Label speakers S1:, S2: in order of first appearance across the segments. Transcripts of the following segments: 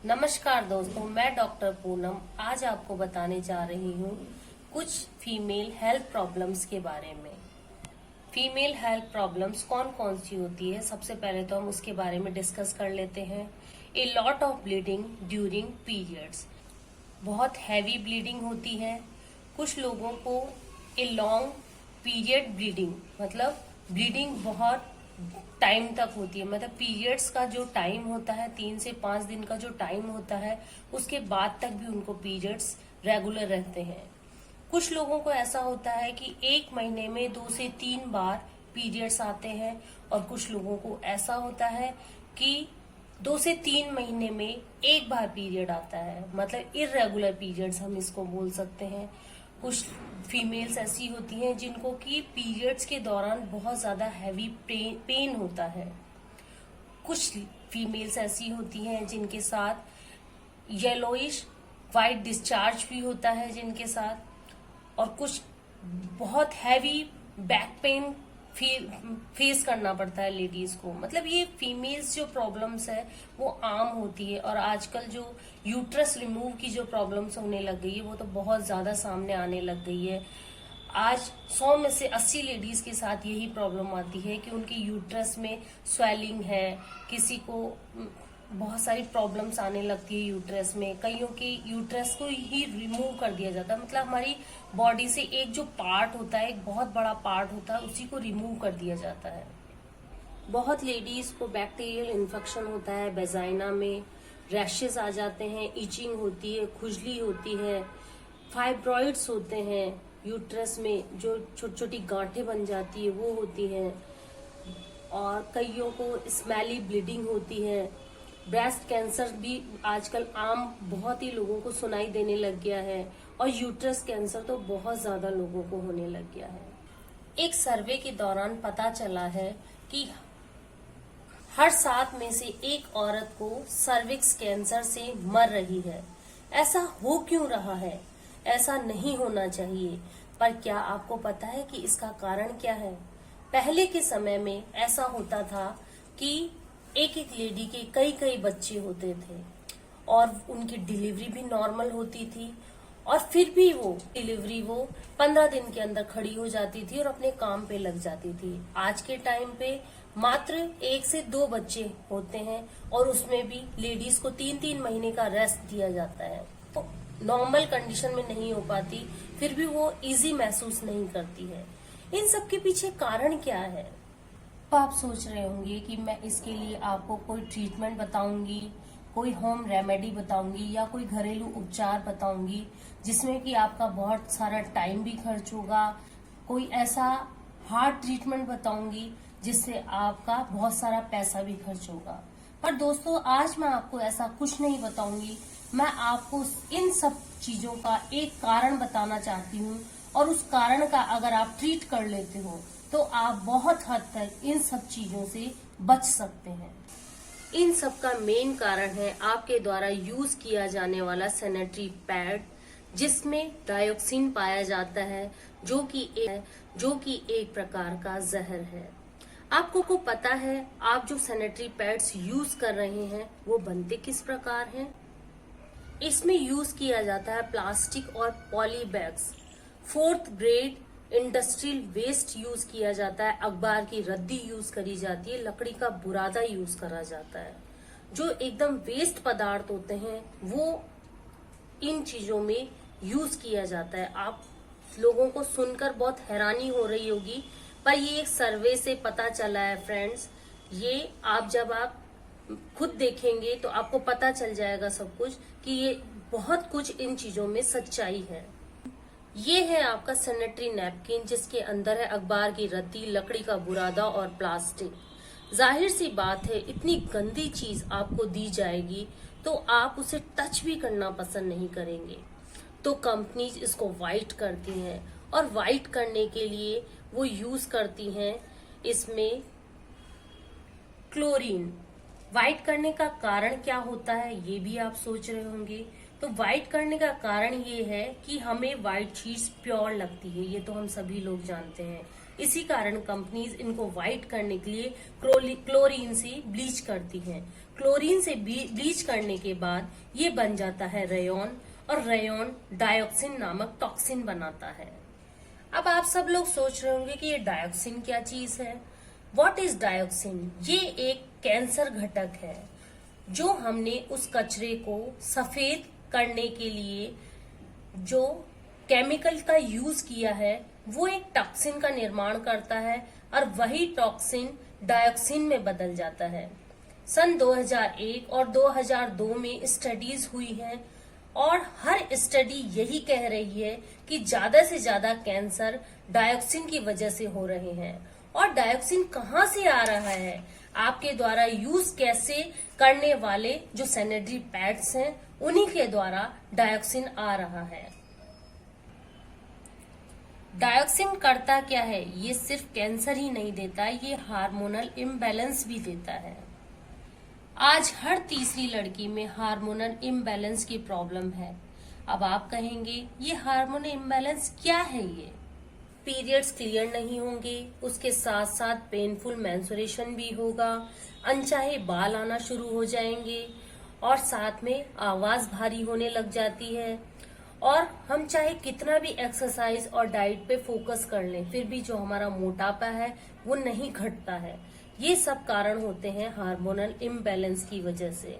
S1: नमस्कार दोस्तों, मैं डॉक्टर पूनम आज आपको बताने जा रही हूँ कुछ फीमेल हेल्थ प्रॉब्लम्स के बारे में। फीमेल हेल्थ प्रॉब्लम्स कौन कौन सी होती है, सबसे पहले तो हम उसके बारे में डिस्कस कर लेते हैं। A lot of bleeding during periods, बहुत हैवी ब्लीडिंग होती है। कुछ लोगों को ए लॉन्ग पीरियड ब्लीडिंग, मतलब ब्लीडिंग बहुत टाइम तक होती है, मतलब पीरियड्स का जो टाइम होता है 3 से 5 दिन का जो टाइम होता है, उसके बाद तक भी उनको पीरियड्स रेगुलर रहते हैं। कुछ लोगों को ऐसा होता है कि 1 महीने में 2 से 3 बार पीरियड्स आते हैं, और कुछ लोगों को ऐसा होता है कि 2 से 3 महीने में 1 बार पीरियड आता है, मतलब इर्रेगुलर पीरियड्स हम इसको बोल सकते हैं। कुछ फीमेल्स ऐसी होती हैं जिनको कि पीरियड्स के दौरान बहुत ज्यादा हैवी पेन होता है। कुछ फीमेल्स ऐसी होती हैं जिनके साथ येलोइश वाइट डिस्चार्ज भी होता है जिनके साथ, और कुछ बहुत हैवी बैक पेन फेस करना पड़ता है लेडीज को। मतलब ये फीमेल्स जो प्रॉब्लम्स है वो आम होती है, और आजकल जो यूट्रस रिमूव की जो प्रॉब्लम्स होने लग गई है वो तो बहुत ज्यादा सामने आने लग गई है। आज 100 में से 80 लेडीज के साथ यही प्रॉब्लम आती है कि उनकी यूट्रस में स्वेलिंग है, किसी को बहुत सारी प्रॉब्लम्स आने लगती है यूट्रस में। कईयों की यूट्रस को ही रिमूव कर दिया जाता है, मतलब हमारी बॉडी से एक जो पार्ट होता है, एक बहुत बड़ा पार्ट होता है, उसी को रिमूव कर दिया जाता है। बहुत लेडीज को बैक्टीरियल इन्फेक्शन होता है, वेजाइना में रैशेस आ जाते हैं, इचिंग होती है, खुजली होती है, फाइब्रॉइड्स होते हैं यूट्रस में, जो छोटी छोटी गांठें बन जाती है वो होती है, और कईयों को स्मेली ब्लीडिंग होती है। ब्रेस्ट कैंसर भी आजकल आम बहुत ही लोगों को सुनाई देने लग गया है, और यूट्रस कैंसर तो बहुत ज्यादा लोगों को होने लग गया है। एक सर्वे के दौरान पता चला है कि हर 7 में से 1 औरत को सर्विक्स कैंसर से मर रही है। ऐसा हो क्यों रहा है? ऐसा नहीं होना चाहिए, पर क्या आपको पता है कि इसका कारण क्या है? पहले के समय में ऐसा होता था कि एक एक लेडी के कई कई बच्चे होते थे, और उनकी डिलीवरी भी नॉर्मल होती थी, और फिर भी वो डिलीवरी 15 दिन के अंदर खड़ी हो जाती थी और अपने काम पे लग जाती थी। आज के टाइम पे मात्र 1 से 2 बच्चे होते हैं, और उसमें भी लेडीज को 3-3 महीने का रेस्ट दिया जाता है, तो नॉर्मल कंडीशन में नहीं हो पाती, फिर भी वो इजी महसूस नहीं करती है। इन सब के पीछे कारण क्या है? तो आप सोच रहे होंगे कि मैं इसके लिए आपको कोई ट्रीटमेंट बताऊंगी, कोई होम रेमेडी बताऊंगी, या कोई घरेलू उपचार बताऊंगी जिसमें कि आपका बहुत सारा टाइम भी खर्च होगा, कोई ऐसा हार्ड ट्रीटमेंट बताऊंगी जिससे आपका बहुत सारा पैसा भी खर्च होगा। पर दोस्तों, आज मैं आपको ऐसा कुछ नहीं बताऊंगी। मैं आपको इन सब चीजों का एक कारण बताना चाहती हूँ, और उस कारण का अगर आप ट्रीट कर लेते हो तो आप बहुत हद तक इन सब चीजों से बच सकते हैं। इन सब का मेन कारण है आपके द्वारा यूज किया जाने वाला सैनिटरी पैड, जिसमें डायोक्सिन पाया जाता है, जो कि एक प्रकार का जहर है। आपको को पता है आप जो सैनिटरी पैड्स यूज कर रहे हैं वो बनते किस प्रकार हैं? इसमें यूज किया जाता है प्लास्टिक और poly bags, 4th grade industrial waste use किया जाता है, अखबार की रद्दी यूज करी जाती है, लकड़ी का बुरादा यूज करा जाता है। जो एकदम वेस्ट पदार्थ होते हैं वो इन चीजों में यूज किया जाता है। आप लोगों को सुनकर बहुत हैरानी हो रही होगी, पर ये एक सर्वे से पता चला है फ्रेंड्स। ये जब आप खुद देखेंगे तो आपको पता चल जाएगा सब कुछ, कि ये बहुत कुछ इन चीजों में सच्चाई है। ये है आपका सैनिटरी नैपकिन, जिसके अंदर है अखबार की रद्दी, लकड़ी का बुरादा और प्लास्टिक। जाहिर सी बात है, इतनी गंदी चीज आपको दी जाएगी तो आप उसे टच भी करना पसंद नहीं करेंगे। तो कंपनीज इसको वाइट करती हैं, और वाइट करने के लिए वो यूज करती हैं इसमें क्लोरीन। वाइट करने का कारण क्या होता है ये भी आप सोच रहे होंगे। तो वाइट करने का कारण ये है कि हमें वाइट चीज प्योर लगती है, ये तो हम सभी लोग जानते हैं। इसी कारण कंपनीज इनको व्हाइट करने के लिए क्लोरीन से ब्लीच करती हैं। क्लोरीन से ब्लीच करने के बाद ये बन जाता है रेयॉन, और रेयॉन डायोक्सिन नामक टॉक्सिन बनाता है। अब आप सब लोग सोच रहे होंगे कि ये डायोक्सिन क्या चीज है। What is dioxin? ये एक कैंसर घटक है जो हमने उस कचरे को सफेद करने के लिए जो केमिकल का यूज किया है वो एक टॉक्सिन का निर्माण करता है, और वही टॉक्सिन डायोक्सिन में बदल जाता है। सन 2001 और 2002 में स्टडीज हुई हैं, और हर स्टडी यही कह रही है कि ज्यादा से ज्यादा कैंसर डायोक्सिन की वजह से हो रहे हैं। और डायोक्सिन कहाँ से आ रहा है? आपके द्वारा यूज कैसे करने वाले जो सैनिटरी पैड्स हैं उन्हीं के द्वारा डायोक्सिन आ रहा है। डायोक्सिन करता क्या है? ये सिर्फ कैंसर ही नहीं देता, ये हार्मोनल इम्बैलेंस भी देता है। आज हर तीसरी लड़की में हार्मोनल इम्बैलेंस की प्रॉब्लम है। अब आप कहेंगे ये हार्मोनल इम्बैलेंस क्या है? ये पीरियड्स क्लियर नहीं होंगे, उसके साथ साथ पेनफुल मेंस्ट्रुएशन भी होगा, अनचाहे बाल आना शुरू हो जाएंगे, और साथ में आवाज भारी होने लग जाती है। और हम चाहे कितना भी एक्सरसाइज और डाइट पे फोकस कर लें, फिर भी जो हमारा मोटापा है वो नहीं घटता है। ये सब कारण होते हैं हार्मोनल इम्बैलेंस की वजह से।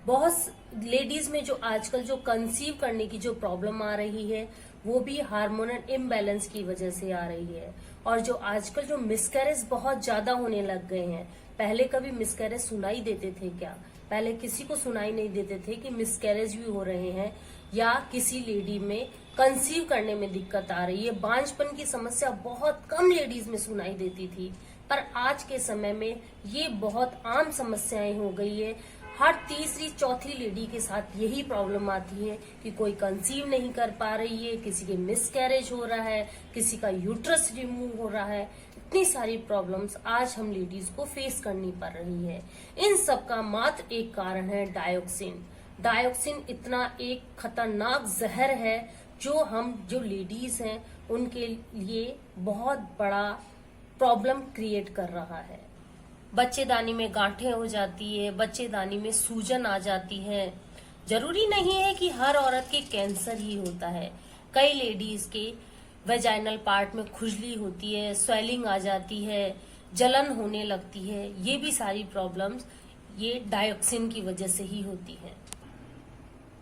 S1: बहुत लेडीज में जो आजकल जो कंसीव करने की जो प्रॉब्लम आ रही है वो भी हार्मोनल इम्बैलेंस की वजह से आ रही है। और जो आजकल जो मिसकैरेज बहुत ज्यादा होने लग गए हैं, पहले कभी मिसकैरेज सुनाई देते थे क्या? पहले किसी को सुनाई नहीं देते थे कि मिसकैरेज भी हो रहे हैं, या किसी लेडी में कंसीव करने में दिक्कत आ रही है। बांझपन की समस्या बहुत कम लेडीज में सुनाई देती थी, पर आज के समय में ये बहुत आम समस्याएं हो गई है। हर तीसरी चौथी लेडी के साथ यही प्रॉब्लम आती है कि कोई कंसीव नहीं कर पा रही है, किसी के मिसकैरेज हो रहा है, किसी का यूट्रस रिमूव हो रहा है। इतनी सारी प्रॉब्लम्स आज हम लेडीज को फेस करनी पड़ रही है। इन सब का मात्र एक कारण है डायोक्सिन। डायोक्सिन इतना एक खतरनाक जहर है जो लेडीज हैं उनके लिए बहुत बड़ा प्रॉब्लम क्रिएट कर रहा है। बच्चेदानी में गांठें हो जाती है, बच्चेदानी में सूजन आ जाती है। जरूरी नहीं है कि हर औरत के कैंसर ही होता है। कई लेडीज के वेजाइनल पार्ट में खुजली होती है, स्वेलिंग आ जाती है, जलन होने लगती है। ये भी सारी प्रॉब्लम्स ये डायोक्सिन की वजह से ही होती हैं।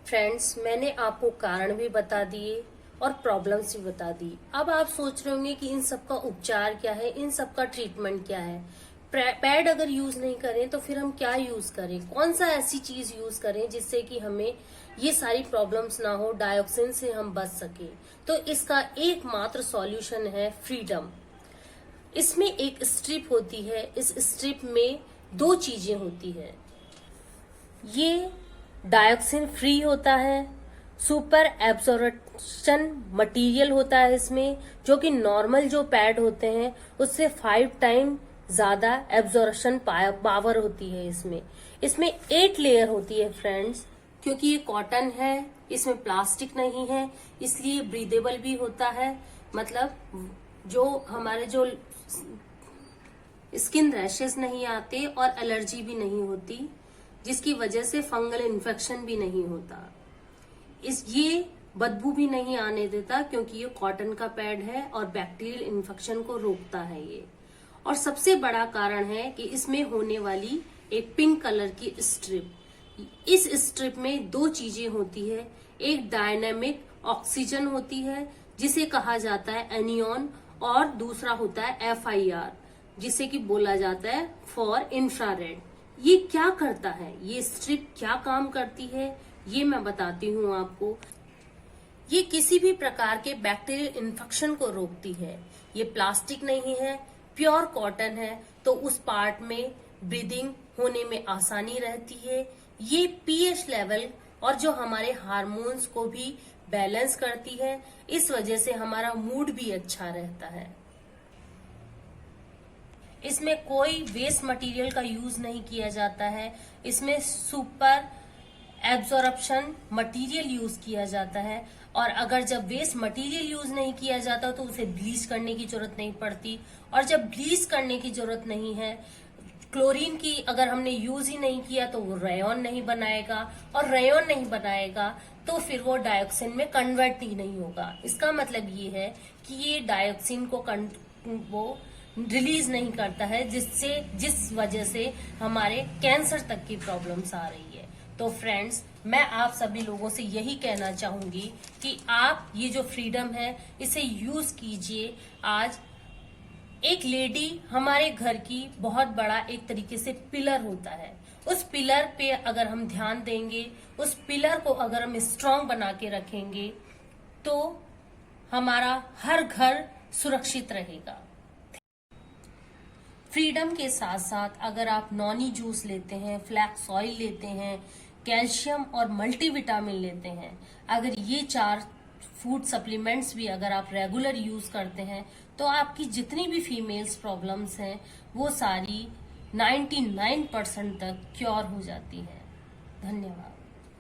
S1: फ्रेंड्स, मैंने आपको कारण भी बता दिए और प्रॉब्लम्स भी बता दी। अब आप सोच रहे होंगे कि इन सब का उपचार क्या है, इन सब का ट्रीटमेंट क्या है। पैड अगर यूज नहीं करें तो फिर हम क्या यूज करें? कौन सा ऐसी चीज यूज करें जिससे कि हमें ये सारी प्रॉब्लम्स ना हो, डायोक्सिन से हम बच सके? तो इसका एकमात्र सॉल्यूशन है फ्रीडम। इसमें एक स्ट्रिप होती है, इस स्ट्रिप में दो चीजें होती है। ये डायोक्सिन फ्री होता है, सुपर एब्जॉर्प्शन मटेरियल होता है इसमें, जो कि नॉर्मल जो पैड होते हैं उससे 5 टाइम ज्यादा एब्जॉर्प्शन पावर होती है इसमें 8 लेयर होती है फ्रेंड्स। क्योंकि ये कॉटन है, इसमें प्लास्टिक नहीं है, इसलिए ब्रीदेबल भी होता है। मतलब जो हमारे जो स्किन रैशेस नहीं आते और एलर्जी भी नहीं होती, जिसकी वजह से फंगल इन्फेक्शन भी नहीं होता। ये बदबू भी नहीं आने देता क्योंकि ये कॉटन का पैड है और बैक्टीरियल इन्फेक्शन को रोकता है ये। और सबसे बड़ा कारण है कि इसमें होने वाली एक पिंक कलर की स्ट्रिप। इस स्ट्रिप में दो चीजें होती है, एक डायनामिक ऑक्सीजन होती है जिसे कहा जाता है एनियन, और दूसरा होता है FIR जिसे कि बोला जाता है फॉर इंफ्रारेड। ये क्या करता है, ये स्ट्रिप क्या काम करती है, ये मैं बताती हूँ आपको। ये किसी भी प्रकार के बैक्टीरियल इन्फेक्शन को रोकती है। ये प्लास्टिक नहीं है, प्योर कॉटन है, तो उस पार्ट में ब्रीदिंग होने में आसानी रहती है। ये pH लेवल और जो हमारे हार्मोन्स को भी बैलेंस करती है, इस वजह से हमारा मूड भी अच्छा रहता है। इसमें कोई वेस्ट मटेरियल का यूज नहीं किया जाता है, इसमें सुपर एब्जॉर्प्शन मटेरियल यूज किया जाता है। और अगर जब वेस्ट मटेरियल यूज नहीं किया जाता तो उसे ब्लीच करने की जरूरत नहीं पड़ती, और जब ब्लीच करने की जरूरत नहीं है, क्लोरीन की अगर हमने यूज ही नहीं किया तो वो रेयॉन नहीं बनाएगा, और रेयॉन नहीं बनाएगा तो फिर वो डायोक्सिन में कन्वर्ट ही नहीं होगा। इसका मतलब ये है कि ये डायोक्सिन को वो रिलीज नहीं करता है, जिस वजह से हमारे कैंसर तक की प्रॉब्लम्स आ रही है। तो फ्रेंड्स, मैं आप सभी लोगों से यही कहना चाहूंगी कि आप ये जो फ्रीडम है इसे यूज कीजिए। आज एक लेडी हमारे घर की बहुत बड़ा एक तरीके से पिलर होता है। उस पिलर पे अगर हम ध्यान देंगे, उस पिलर को अगर हम स्ट्रांग बना के रखेंगे तो हमारा हर घर सुरक्षित रहेगा। फ्रीडम के साथ साथ अगर आप नॉनी जूस लेते हैं, फ्लैक्स ऑयल लेते हैं, कैल्शियम और मल्टीविटामिन लेते हैं, अगर ये 4 फूड सप्लीमेंट्स भी अगर आप रेगुलर यूज करते हैं तो आपकी जितनी भी फीमेल्स प्रॉब्लम्स हैं वो सारी 99% तक क्योर हो जाती है। धन्यवाद।